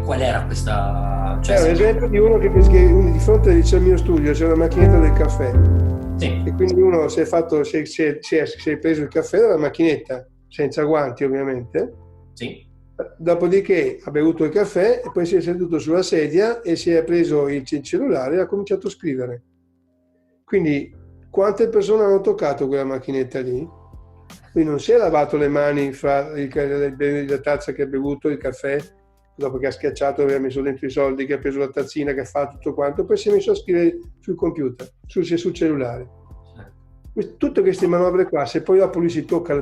qual era questa... È un esempio di uno che di fronte al mio studio c'è una macchinetta del caffè Sì, e quindi uno si è preso il caffè dalla macchinetta, senza guanti ovviamente, sì. dopodiché ha bevuto il caffè e poi si è seduto sulla sedia e si è preso il cellulare e ha cominciato a scrivere. Quindi quante persone hanno toccato quella macchinetta lì? Lui non si è lavato le mani fra la tazza che ha bevuto, il caffè, dopo che ha schiacciato, aveva messo dentro i soldi, che ha preso la tazzina, che ha fatto tutto quanto, poi si è messo a scrivere sul computer, sul cellulare. Tutte queste manovre qua, se poi dopo lui si tocca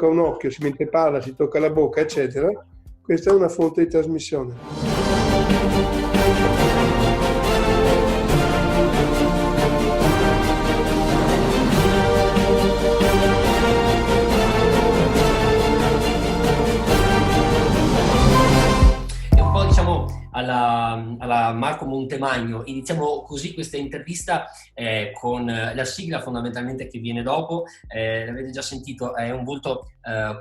un occhio, mentre parla, si tocca la bocca, eccetera, questa è una fonte di trasmissione. E un po' diciamo alla Marco Montemagno, iniziamo così questa intervista con la sigla fondamentalmente che viene dopo, l'avete già sentito, è un volto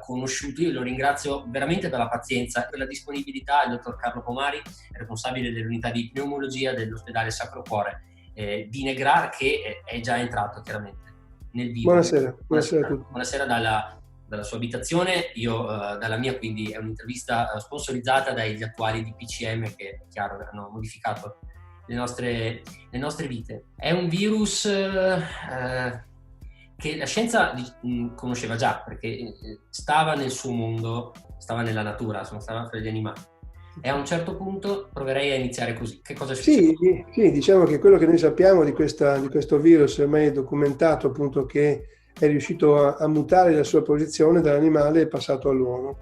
conosciuto, io lo ringrazio veramente per la pazienza e per la disponibilità, il dottor Carlo Pomari, responsabile dell'unità di pneumologia dell'ospedale Sacro Cuore di Negrar, che è già entrato chiaramente nel vivo. Buonasera a tutti. Buonasera dalla sua abitazione, io dalla mia, quindi è un'intervista sponsorizzata dagli attuali DPCM che, chiaro, hanno modificato le nostre vite. È un virus che la scienza conosceva già, perché stava nel suo mondo, stava nella natura, stava fra gli animali. E a un certo punto proverei a iniziare così. Che cosa è successo? Sì, diciamo che quello che noi sappiamo di questo virus ormai è documentato, appunto, che è riuscito a mutare la sua posizione dall'animale e è passato all'uomo.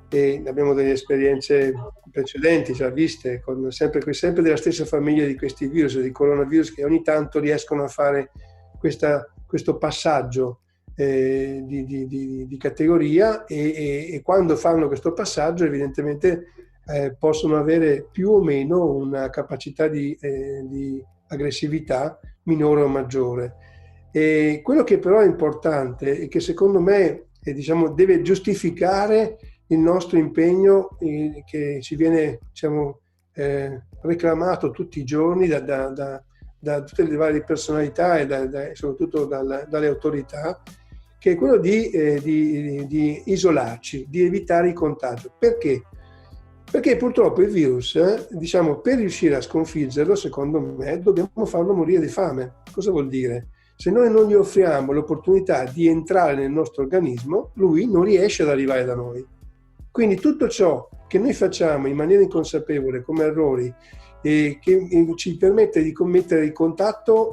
E abbiamo delle esperienze precedenti già viste, sempre della stessa famiglia di questi virus, di coronavirus, che ogni tanto riescono a fare questo passaggio di categoria e quando fanno questo passaggio evidentemente possono avere più o meno una capacità di aggressività minore o maggiore. E quello che però è importante e che secondo me diciamo, deve giustificare il nostro impegno che ci viene reclamato tutti i giorni da tutte le varie personalità e soprattutto dalle autorità, che è quello di isolarci, di evitare il contagio. Perché? Perché purtroppo il virus, diciamo, per riuscire a sconfiggerlo, secondo me, dobbiamo farlo morire di fame. Cosa vuol dire? Se noi non gli offriamo l'opportunità di entrare nel nostro organismo, lui non riesce ad arrivare da noi. Quindi tutto ciò che noi facciamo in maniera inconsapevole come errori e che ci permette di commettere il contatto,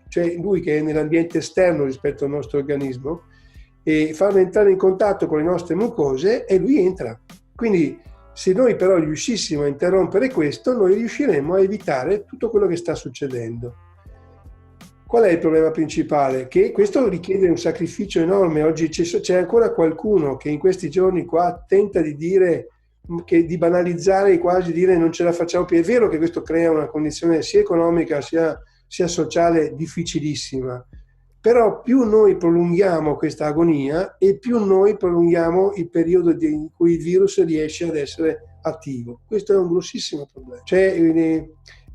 cioè lui che è nell'ambiente esterno rispetto al nostro organismo, e farlo entrare in contatto con le nostre mucose e lui entra. Quindi se noi però riuscissimo a interrompere questo, noi riusciremo a evitare tutto quello che sta succedendo. Qual è il problema principale? Che questo richiede un sacrificio enorme. Oggi c'è ancora qualcuno che in questi giorni qua tenta di dire, di banalizzare e quasi dire non ce la facciamo più. È vero che questo crea una condizione sia economica sia sociale difficilissima, però più noi prolunghiamo questa agonia e più noi prolunghiamo il periodo in cui il virus riesce ad essere attivo. Questo è un grossissimo problema. C'è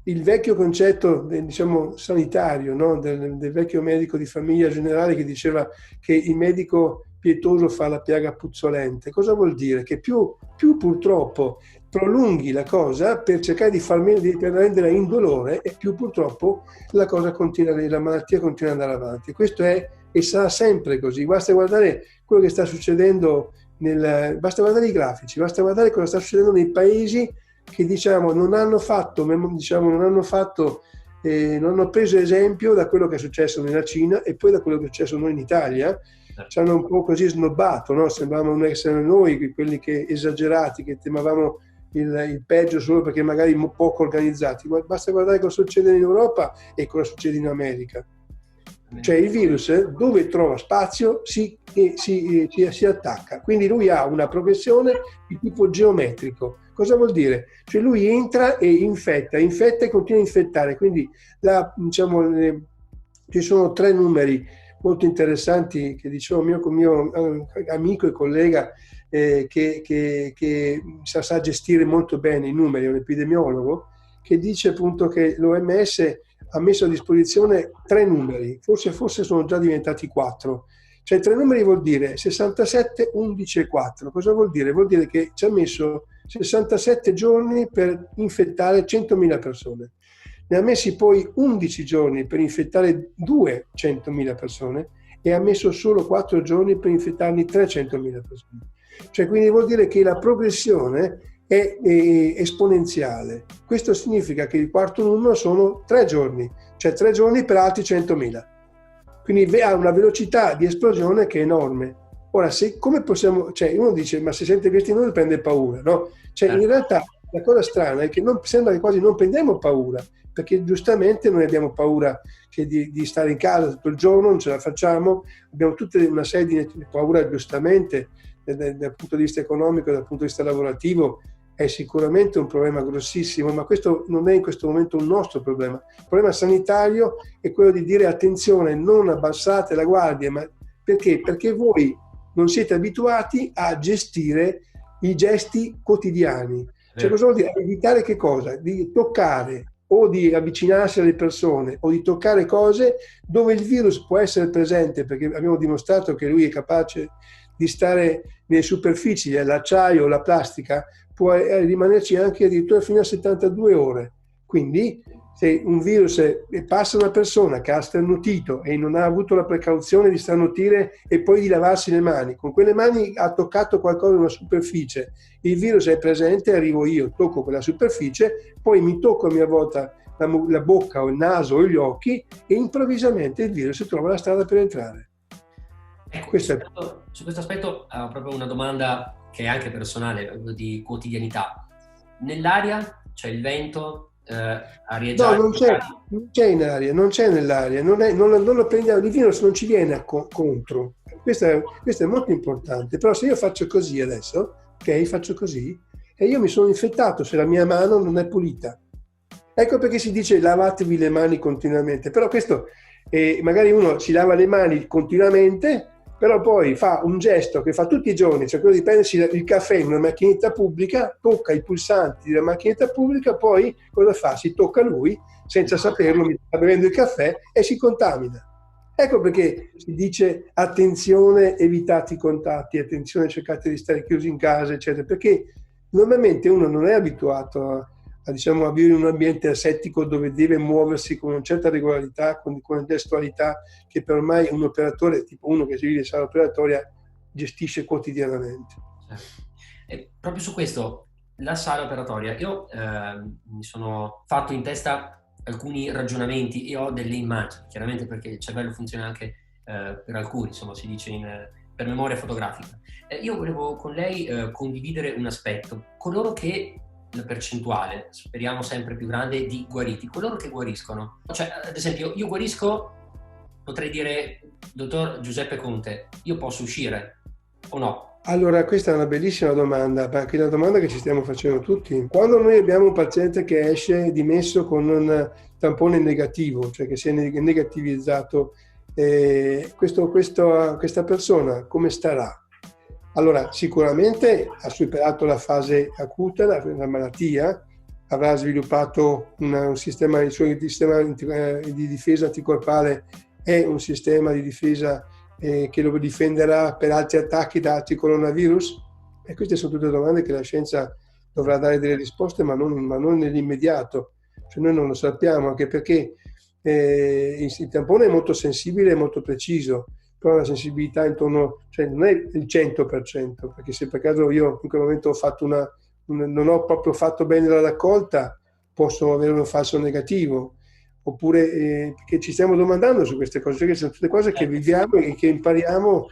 il vecchio concetto, diciamo, sanitario, no? del vecchio medico di famiglia generale che diceva che il medico pietoso fa la piaga puzzolente. Cosa vuol dire? Che più purtroppo prolunghi la cosa per cercare di per renderla indolore e più purtroppo la malattia continua ad andare avanti. Questo è e sarà sempre così. Basta guardare quello che sta succedendo, basta guardare i grafici, basta guardare cosa sta succedendo nei paesi che non hanno preso esempio da quello che è successo nella Cina e poi da quello che è successo noi in Italia. Ci hanno un po' così snobbato, no? Sembravamo essere noi quelli che esagerati, che temevamo il peggio solo perché magari poco organizzati. Basta guardare cosa succede in Europa e cosa succede in America. Cioè il virus dove trova spazio si attacca, quindi lui ha una progressione di tipo geometrico. Cosa vuol dire? Cioè lui entra e infetta e continua a infettare, quindi ci sono 3 numeri molto interessanti che dicevo mio amico e collega che sa gestire molto bene i numeri, è un epidemiologo, che dice appunto che l'OMS ha messo a disposizione 3 numeri, forse sono già diventati 4. Cioè 3 numeri vuol dire 67, 11 e 4. Cosa vuol dire? Vuol dire che ci ha messo 67 giorni per infettare 100.000 persone. Ne ha messi poi 11 giorni per infettare 200.000 persone e ha messo solo 4 giorni per infettarne 300.000 persone. Cioè quindi vuol dire che la progressione è esponenziale. Questo significa che il quarto numero sono 3 giorni, cioè 3 giorni per altri 100.000. Quindi ha una velocità di esplosione che è enorme. Ora, come possiamo, cioè uno dice, ma se sente questi numeri prende paura, no? Cioè in realtà la cosa strana è che sembra che quasi non prendiamo paura, perché giustamente noi abbiamo paura di stare in casa tutto il giorno, non ce la facciamo, abbiamo tutta una serie di paura giustamente dal punto di vista economico, dal punto di vista lavorativo, è sicuramente un problema grossissimo, ma questo non è in questo momento un nostro problema. Il problema sanitario è quello di dire attenzione, non abbassate la guardia, ma perché? Perché voi non siete abituati a gestire i gesti quotidiani. Cioè cosa vuol dire? Evitare che cosa? Di toccare o di avvicinarsi alle persone o di toccare cose dove il virus può essere presente, perché abbiamo dimostrato che lui è capace di stare nelle superfici, l'acciaio o la plastica, può rimanerci anche addirittura fino a 72 ore. Quindi se un virus passa una persona che ha sternutito e non ha avuto la precauzione di sternutire e poi di lavarsi le mani, con quelle mani ha toccato qualcosa in una superficie, il virus è presente, arrivo io, tocco quella superficie, poi mi tocco a mia volta la bocca o il naso o gli occhi e improvvisamente il virus trova la strada per entrare. Ecco, su questo aspetto ho proprio una domanda che è anche personale, di quotidianità. Nell'aria c'è il vento, arieggiare? No, non c'è in aria, non c'è nell'aria, non lo prendiamo, il virus non ci viene contro. Questo è molto importante, però se io faccio così adesso, ok, faccio così, e io mi sono infettato se la mia mano non è pulita. Ecco perché si dice lavatevi le mani continuamente, però questo, magari uno si lava le mani continuamente, però poi fa un gesto che fa tutti i giorni, cioè quello di prendersi il caffè in una macchinetta pubblica, tocca i pulsanti della macchinetta pubblica, poi cosa fa? Si tocca lui, senza saperlo, mi sta bevendo il caffè e si contamina. Ecco perché si dice attenzione, evitate i contatti, attenzione, cercate di stare chiusi in casa, eccetera, perché normalmente uno non è abituato a vivere in un ambiente asettico dove deve muoversi con una certa regolarità, con una gestualità che per ormai un operatore, tipo uno che si vive in sala operatoria, gestisce quotidianamente. E proprio su questo, la sala operatoria, io mi sono fatto in testa alcuni ragionamenti e ho delle immagini, chiaramente perché il cervello funziona anche per alcuni, insomma si dice per memoria fotografica. Io volevo con lei condividere un aspetto, coloro che la percentuale, speriamo sempre più grande, di guariti, coloro che guariscono. Cioè, ad esempio, io guarisco, potrei dire, dottor Giuseppe Conte, io posso uscire o no? Allora, questa è una bellissima domanda, perché è una domanda che ci stiamo facendo tutti. Quando noi abbiamo un paziente che esce dimesso con un tampone negativo, cioè che si è negativizzato, questa persona come starà? Allora, sicuramente ha superato la fase acuta, la malattia, avrà sviluppato il sistema di difesa anticorpale è un sistema di difesa che lo difenderà per altri attacchi da altri coronavirus? E queste sono tutte domande che la scienza dovrà dare delle risposte, ma non nell'immediato. Cioè noi non lo sappiamo, anche perché il tampone è molto sensibile e molto preciso, però la sensibilità intorno, cioè non è il 100%, perché se per caso io in quel momento ho fatto non ho proprio fatto bene la raccolta, posso avere un falso negativo, oppure che ci stiamo domandando su queste cose, perché sono tutte cose che viviamo e che impariamo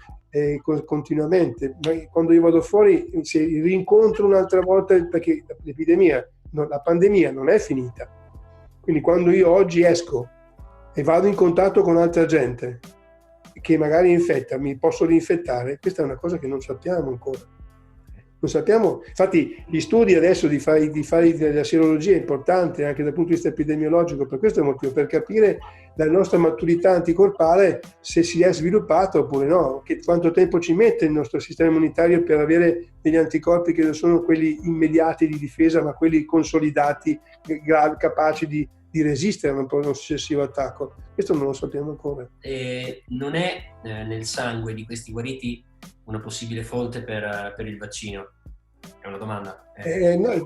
continuamente. Ma quando io vado fuori, se rincontro un'altra volta, perché la pandemia non è finita, quindi quando io oggi esco e vado in contatto con altra gente che magari infetta, mi posso rinfettare, questa è una cosa che non sappiamo ancora. Non sappiamo, infatti gli studi adesso di fare della sierologia è importante anche dal punto di vista epidemiologico, per questo è il motivo, per capire la nostra maturità anticorpale, se si è sviluppata oppure no, quanto tempo ci mette il nostro sistema immunitario per avere degli anticorpi che non sono quelli immediati di difesa, ma quelli consolidati, gravi, capaci di resistere a un successivo attacco. Questo non lo sappiamo ancora. Non è nel sangue di questi guariti una possibile fonte per il vaccino? È una domanda. No, il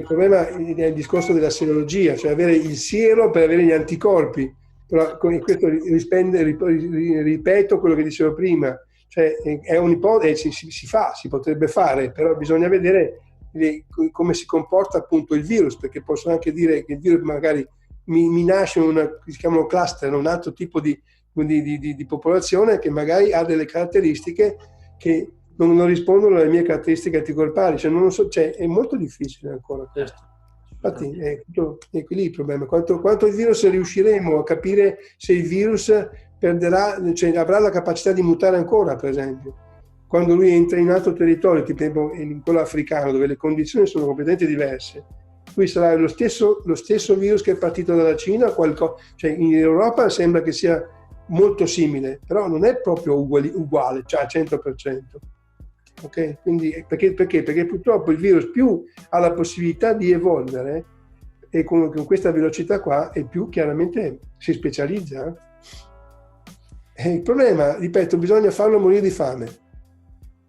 problema è il discorso della serologia, cioè avere il siero per avere gli anticorpi. Però con questo ripeto quello che dicevo prima, cioè è un'ipotesi, si potrebbe fare, però bisogna vedere come si comporta appunto il virus, perché posso anche dire che il virus magari mi nasce si chiamano cluster, un altro tipo di popolazione che magari ha delle caratteristiche che non rispondono alle mie caratteristiche anticorpali, cioè non lo so, cioè è molto difficile ancora questo. Infatti è qui il problema, quanto il virus riusciremo a capire se il virus perderà, cioè avrà la capacità di mutare ancora, per esempio. Quando lui entra in un altro territorio, tipo in quello africano, dove le condizioni sono completamente diverse, lui sarà lo stesso virus che è partito dalla Cina, cioè in Europa sembra che sia molto simile, però non è proprio uguale, cioè al 100%. Ok? Quindi, perché? Perché purtroppo il virus più ha la possibilità di evolvere e con questa velocità qua e più chiaramente si specializza. E il problema, ripeto, bisogna farlo morire di fame.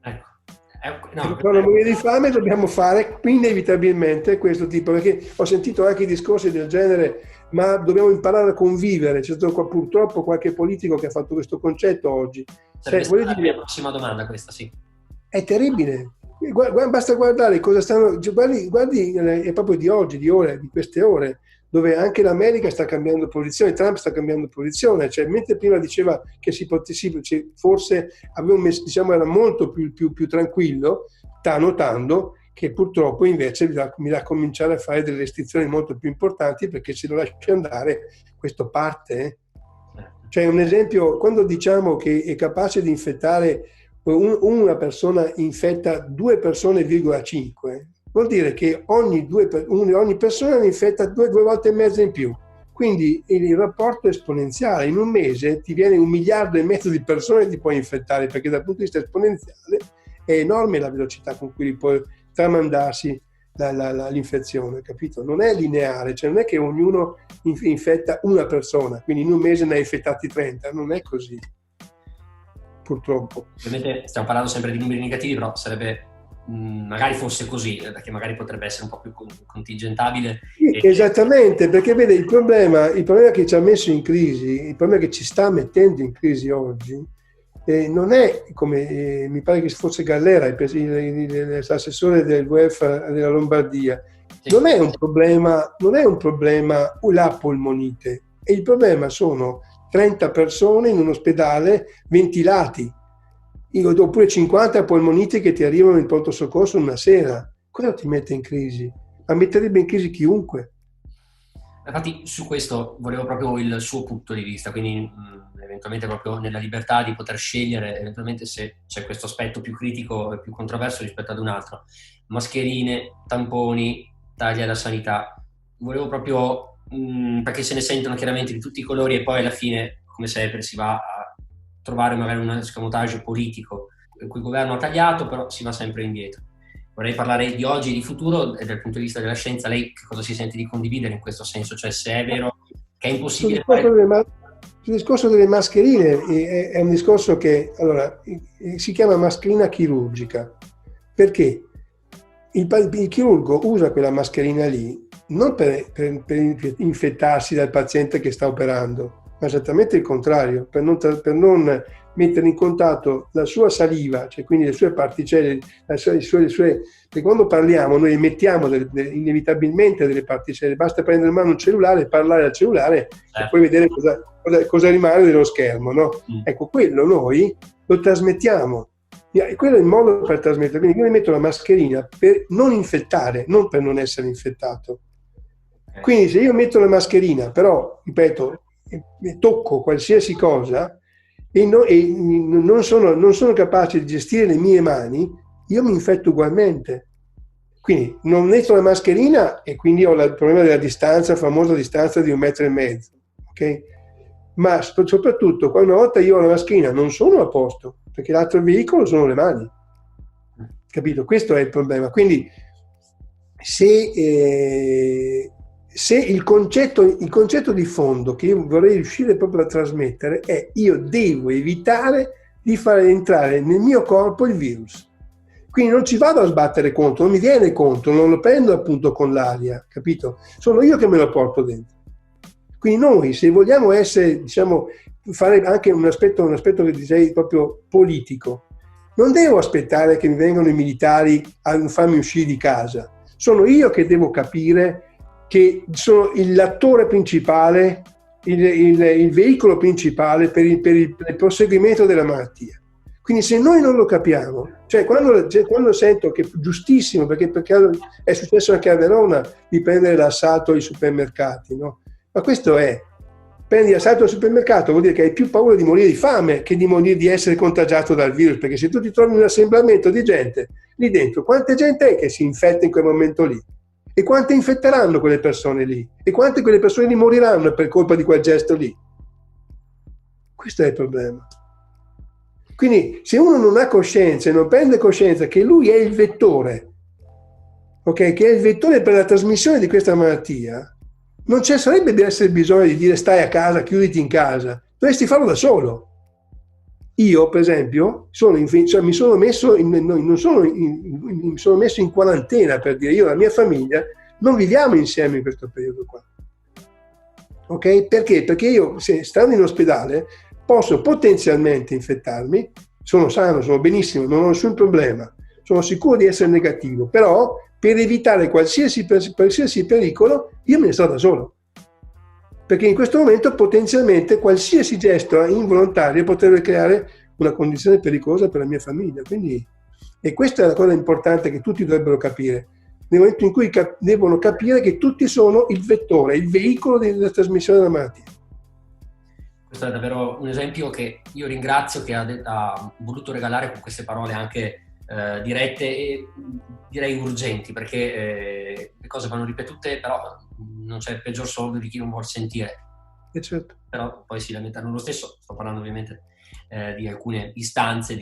Per farlo morire di fame dobbiamo fare inevitabilmente questo tipo, perché ho sentito anche discorsi del genere, ma dobbiamo imparare a convivere. C'è stato purtroppo qualche politico che ha fatto questo concetto oggi. Sarebbe la mia prossima domanda questa, sì. È terribile. Basta guardare cosa stanno. Guardi, è proprio di oggi, di queste ore, dove anche l'America sta cambiando posizione, Trump sta cambiando posizione. Cioè, mentre prima diceva che forse diciamo, era molto più tranquillo, sta notando che purtroppo invece bisogna cominciare a fare delle restrizioni molto più importanti, perché se lo lasci andare, questo parte. Cioè, un esempio, quando diciamo che è capace di infettare una persona infetta 2 persone,5, vuol dire che ogni persona ne infetta 2 volte e mezzo in più. Quindi il rapporto è esponenziale. In un mese ti viene 1,5 miliardi di persone che ti puoi infettare, perché dal punto di vista esponenziale è enorme la velocità con cui può tramandarsi l'infezione, capito? Non è lineare, cioè non è che ognuno infetta una persona, quindi in un mese ne ha infettati 30, non è così. Purtroppo. Ovviamente stiamo parlando sempre di numeri negativi, però sarebbe, magari fosse così, perché magari potrebbe essere un po' più contingentabile. Esattamente, perché vede il problema che ci ha messo in crisi, il problema che ci sta mettendo in crisi oggi, non è come mi pare che fosse Gallera, l'assessore del welfare della Lombardia, sì. Non è un problema la polmonite, e il problema sono 30 persone in un ospedale ventilati, oppure 50 polmoniti che ti arrivano in pronto soccorso una sera. Cosa ti mette in crisi? Ma metterebbe in crisi chiunque. Infatti su questo volevo proprio il suo punto di vista, quindi eventualmente proprio nella libertà di poter scegliere eventualmente se c'è questo aspetto più critico e più controverso rispetto ad un altro. Mascherine, tamponi, tagli alla sanità. Volevo proprio perché se ne sentono chiaramente di tutti i colori e poi alla fine, come sempre, si va a trovare magari un escamotage politico in cui il governo ha tagliato, però si va sempre indietro. Vorrei parlare di oggi e di futuro e dal punto di vista della scienza. Lei che cosa si sente di condividere in questo senso? Cioè, se è vero che è impossibile sul discorso delle mascherine è un discorso che allora si chiama mascherina chirurgica. Perché? Il chirurgo usa quella mascherina lì non per infettarsi dal paziente che sta operando, ma esattamente il contrario, per non mettere in contatto la sua saliva, cioè quindi le sue particelle, perché quando parliamo noi emettiamo inevitabilmente delle particelle, basta prendere in mano un cellulare e parlare al cellulare e poi vedere cosa rimane dello schermo, no? Ecco, quello noi lo trasmettiamo. Quello è il modo per trasmettere, quindi io mi metto la mascherina per non infettare, non per non essere infettato. Quindi se io metto la mascherina, però, ripeto, tocco qualsiasi cosa e non sono capace di gestire le mie mani, io mi infetto ugualmente. Quindi non metto la mascherina e quindi ho il problema della distanza, la famosa distanza di 1,5 metri. ok? Ma soprattutto quando una volta io ho la maschera non sono a posto, perché l'altro veicolo sono le mani, capito? Questo è il problema. Quindi se il concetto di fondo che io vorrei riuscire proprio a trasmettere è: io devo evitare di far entrare nel mio corpo il virus. Quindi non ci vado a sbattere contro, non mi viene contro, non lo prendo appunto con l'aria, capito? Sono io che me lo porto dentro. Quindi noi, se vogliamo essere, diciamo, fare anche un aspetto che direi proprio politico, non devo aspettare che mi vengano i militari a farmi uscire di casa. Sono io che devo capire che sono l'attore principale, il veicolo principale per il proseguimento della malattia. Quindi se noi non lo capiamo, cioè quando sento che è giustissimo, perché è successo anche a Verona di prendere l'assalto ai supermercati, no? Ma questo prendi l'assalto al supermercato vuol dire che hai più paura di morire di fame che di essere contagiato dal virus, perché se tu ti trovi in un assemblamento di gente lì dentro, quanta gente è che si infetta in quel momento lì? E quante infetteranno quelle persone lì? E quante quelle persone lì moriranno per colpa di quel gesto lì? Questo è il problema. Quindi se uno non ha coscienza e non prende coscienza che lui è il vettore, ok, che è il vettore per la trasmissione di questa malattia, non ci sarebbe di essere bisogno di dire stai a casa, chiuditi in casa, dovresti farlo da solo. Io, per esempio, mi sono messo in quarantena, per dire, io e la mia famiglia non viviamo insieme in questo periodo qua. Ok? Perché? Perché io, se stando in ospedale, posso potenzialmente infettarmi, sono sano, sono benissimo, non ho nessun problema, sono sicuro di essere negativo, però per evitare qualsiasi pericolo io me ne sto da solo, perché in questo momento potenzialmente qualsiasi gesto involontario potrebbe creare una condizione pericolosa per la mia famiglia. Quindi, e questa è la cosa importante che tutti dovrebbero capire, nel momento in cui devono capire che tutti sono il vettore, il veicolo della trasmissione della malattia. Questo è davvero un esempio che io ringrazio, che ha voluto regalare con queste parole anche dirette e direi urgenti, perché le cose vanno ripetute, però non c'è peggior sordo di chi non vuol sentire. Certo. Però poi si lamentano lo stesso. Sto parlando ovviamente di alcune istanze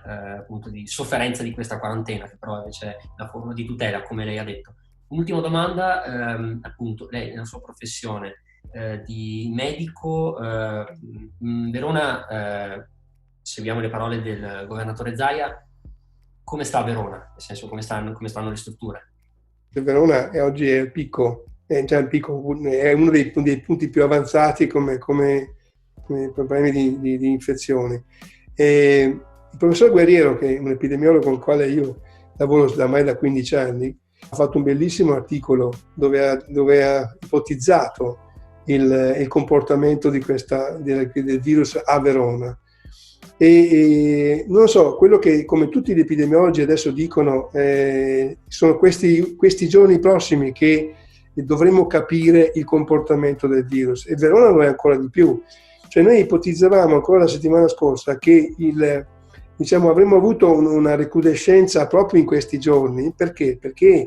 appunto di sofferenza di questa quarantena, che però invece è la forma di tutela, come lei ha detto. Un'ultima domanda, appunto, lei nella sua professione di medico, Verona, seguiamo le parole del governatore Zaia, come sta Verona? Nel senso, come stanno le strutture? Verona oggi è il picco, è uno dei punti più avanzati come problemi di infezione. E il professor Guerriero, che è un epidemiologo con il quale io lavoro ormai da 15 anni, ha fatto un bellissimo articolo dove ha ipotizzato il comportamento del virus a Verona. E non lo so, quello che come tutti gli epidemiologi adesso dicono sono questi giorni prossimi che dovremo capire il comportamento del virus, e Verona lo è ancora di più. Cioè noi ipotizzavamo ancora la settimana scorsa che avremmo avuto una recrudescenza proprio in questi giorni. Perché? Perché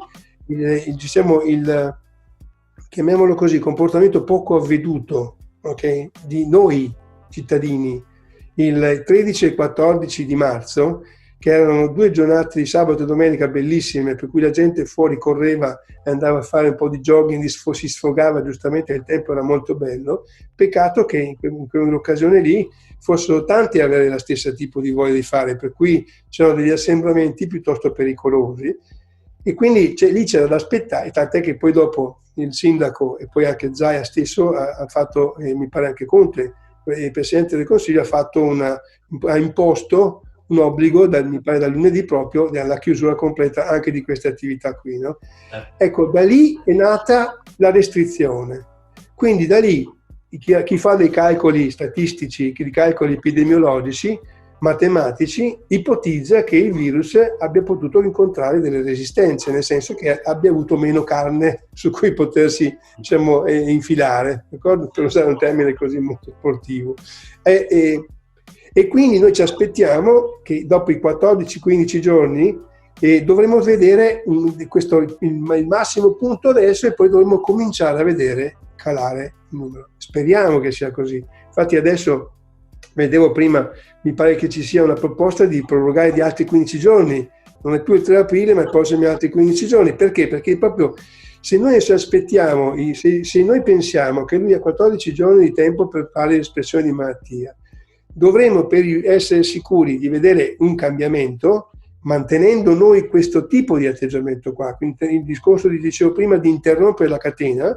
chiamiamolo così, comportamento poco avveduto, okay, di noi cittadini il 13 e 14 di marzo, che erano 2 giornate di sabato e domenica bellissime, per cui la gente fuori correva e andava a fare un po' di jogging, si sfogava, giustamente il tempo era molto bello. Peccato che in quell'occasione lì fossero tanti a avere la stessa tipo di voglia di fare, per cui c'erano degli assembramenti piuttosto pericolosi, e quindi lì c'era da aspettare, tant'è che poi dopo il sindaco e poi anche Zaia stesso ha fatto, mi pare anche Conte, il Presidente del Consiglio, ha imposto un obbligo, mi pare da lunedì proprio, della chiusura completa anche di queste attività qui, no? Ecco, da lì è nata la restrizione. Quindi da lì chi fa dei calcoli statistici, dei calcoli epidemiologici, matematici, ipotizza che il virus abbia potuto incontrare delle resistenze, nel senso che abbia avuto meno carne su cui potersi, infilare, d'accordo? Per usare un termine così molto sportivo. E quindi noi ci aspettiamo che dopo i 14-15 giorni dovremo vedere il massimo punto adesso, e poi dovremo cominciare a vedere calare numero. Speriamo che sia così. Infatti adesso vedevo prima, mi pare che ci sia una proposta di prorogare di altri 15 giorni, non è più il 3 aprile ma i prossimi altri 15 giorni. Perché? Perché proprio se noi ci aspettiamo, se noi pensiamo che lui ha 14 giorni di tempo per fare l'espressione di malattia, dovremo, per essere sicuri di vedere un cambiamento, mantenendo noi questo tipo di atteggiamento qua, quindi il discorso che dicevo prima di interrompere la catena,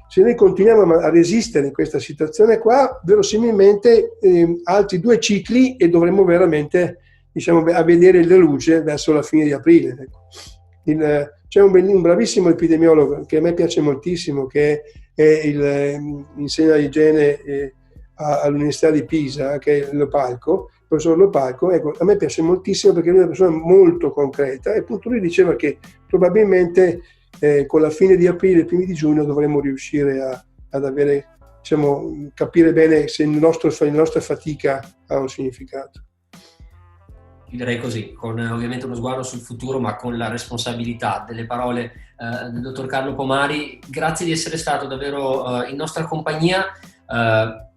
se noi continuiamo a resistere in questa situazione qua, verosimilmente altri 2 cicli e dovremo veramente, diciamo, a vedere la luce verso la fine di aprile. C'è un bravissimo epidemiologo che a me piace moltissimo, che insegna igiene all'Università di Pisa, che è Lopalco, il professor Lopalco. Ecco, a me piace moltissimo perché lui è una persona molto concreta, e appunto lui diceva che probabilmente con la fine di aprile e primi di giugno dovremmo riuscire ad avere, diciamo, capire bene se la nostra fatica ha un significato. Direi così, con ovviamente uno sguardo sul futuro, ma con la responsabilità delle parole del dottor Carlo Pomari. Grazie di essere stato davvero in nostra compagnia.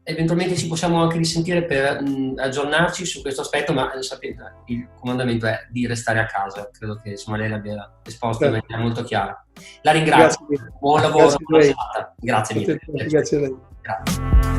Eventualmente ci possiamo anche risentire per aggiornarci su questo aspetto, ma sapete, il comandamento è di restare a casa. Credo che insomma lei l'abbia esposto in maniera molto chiara. La ringrazio, buon lavoro, buona serata. Grazie mille. Grazie a lei. Grazie.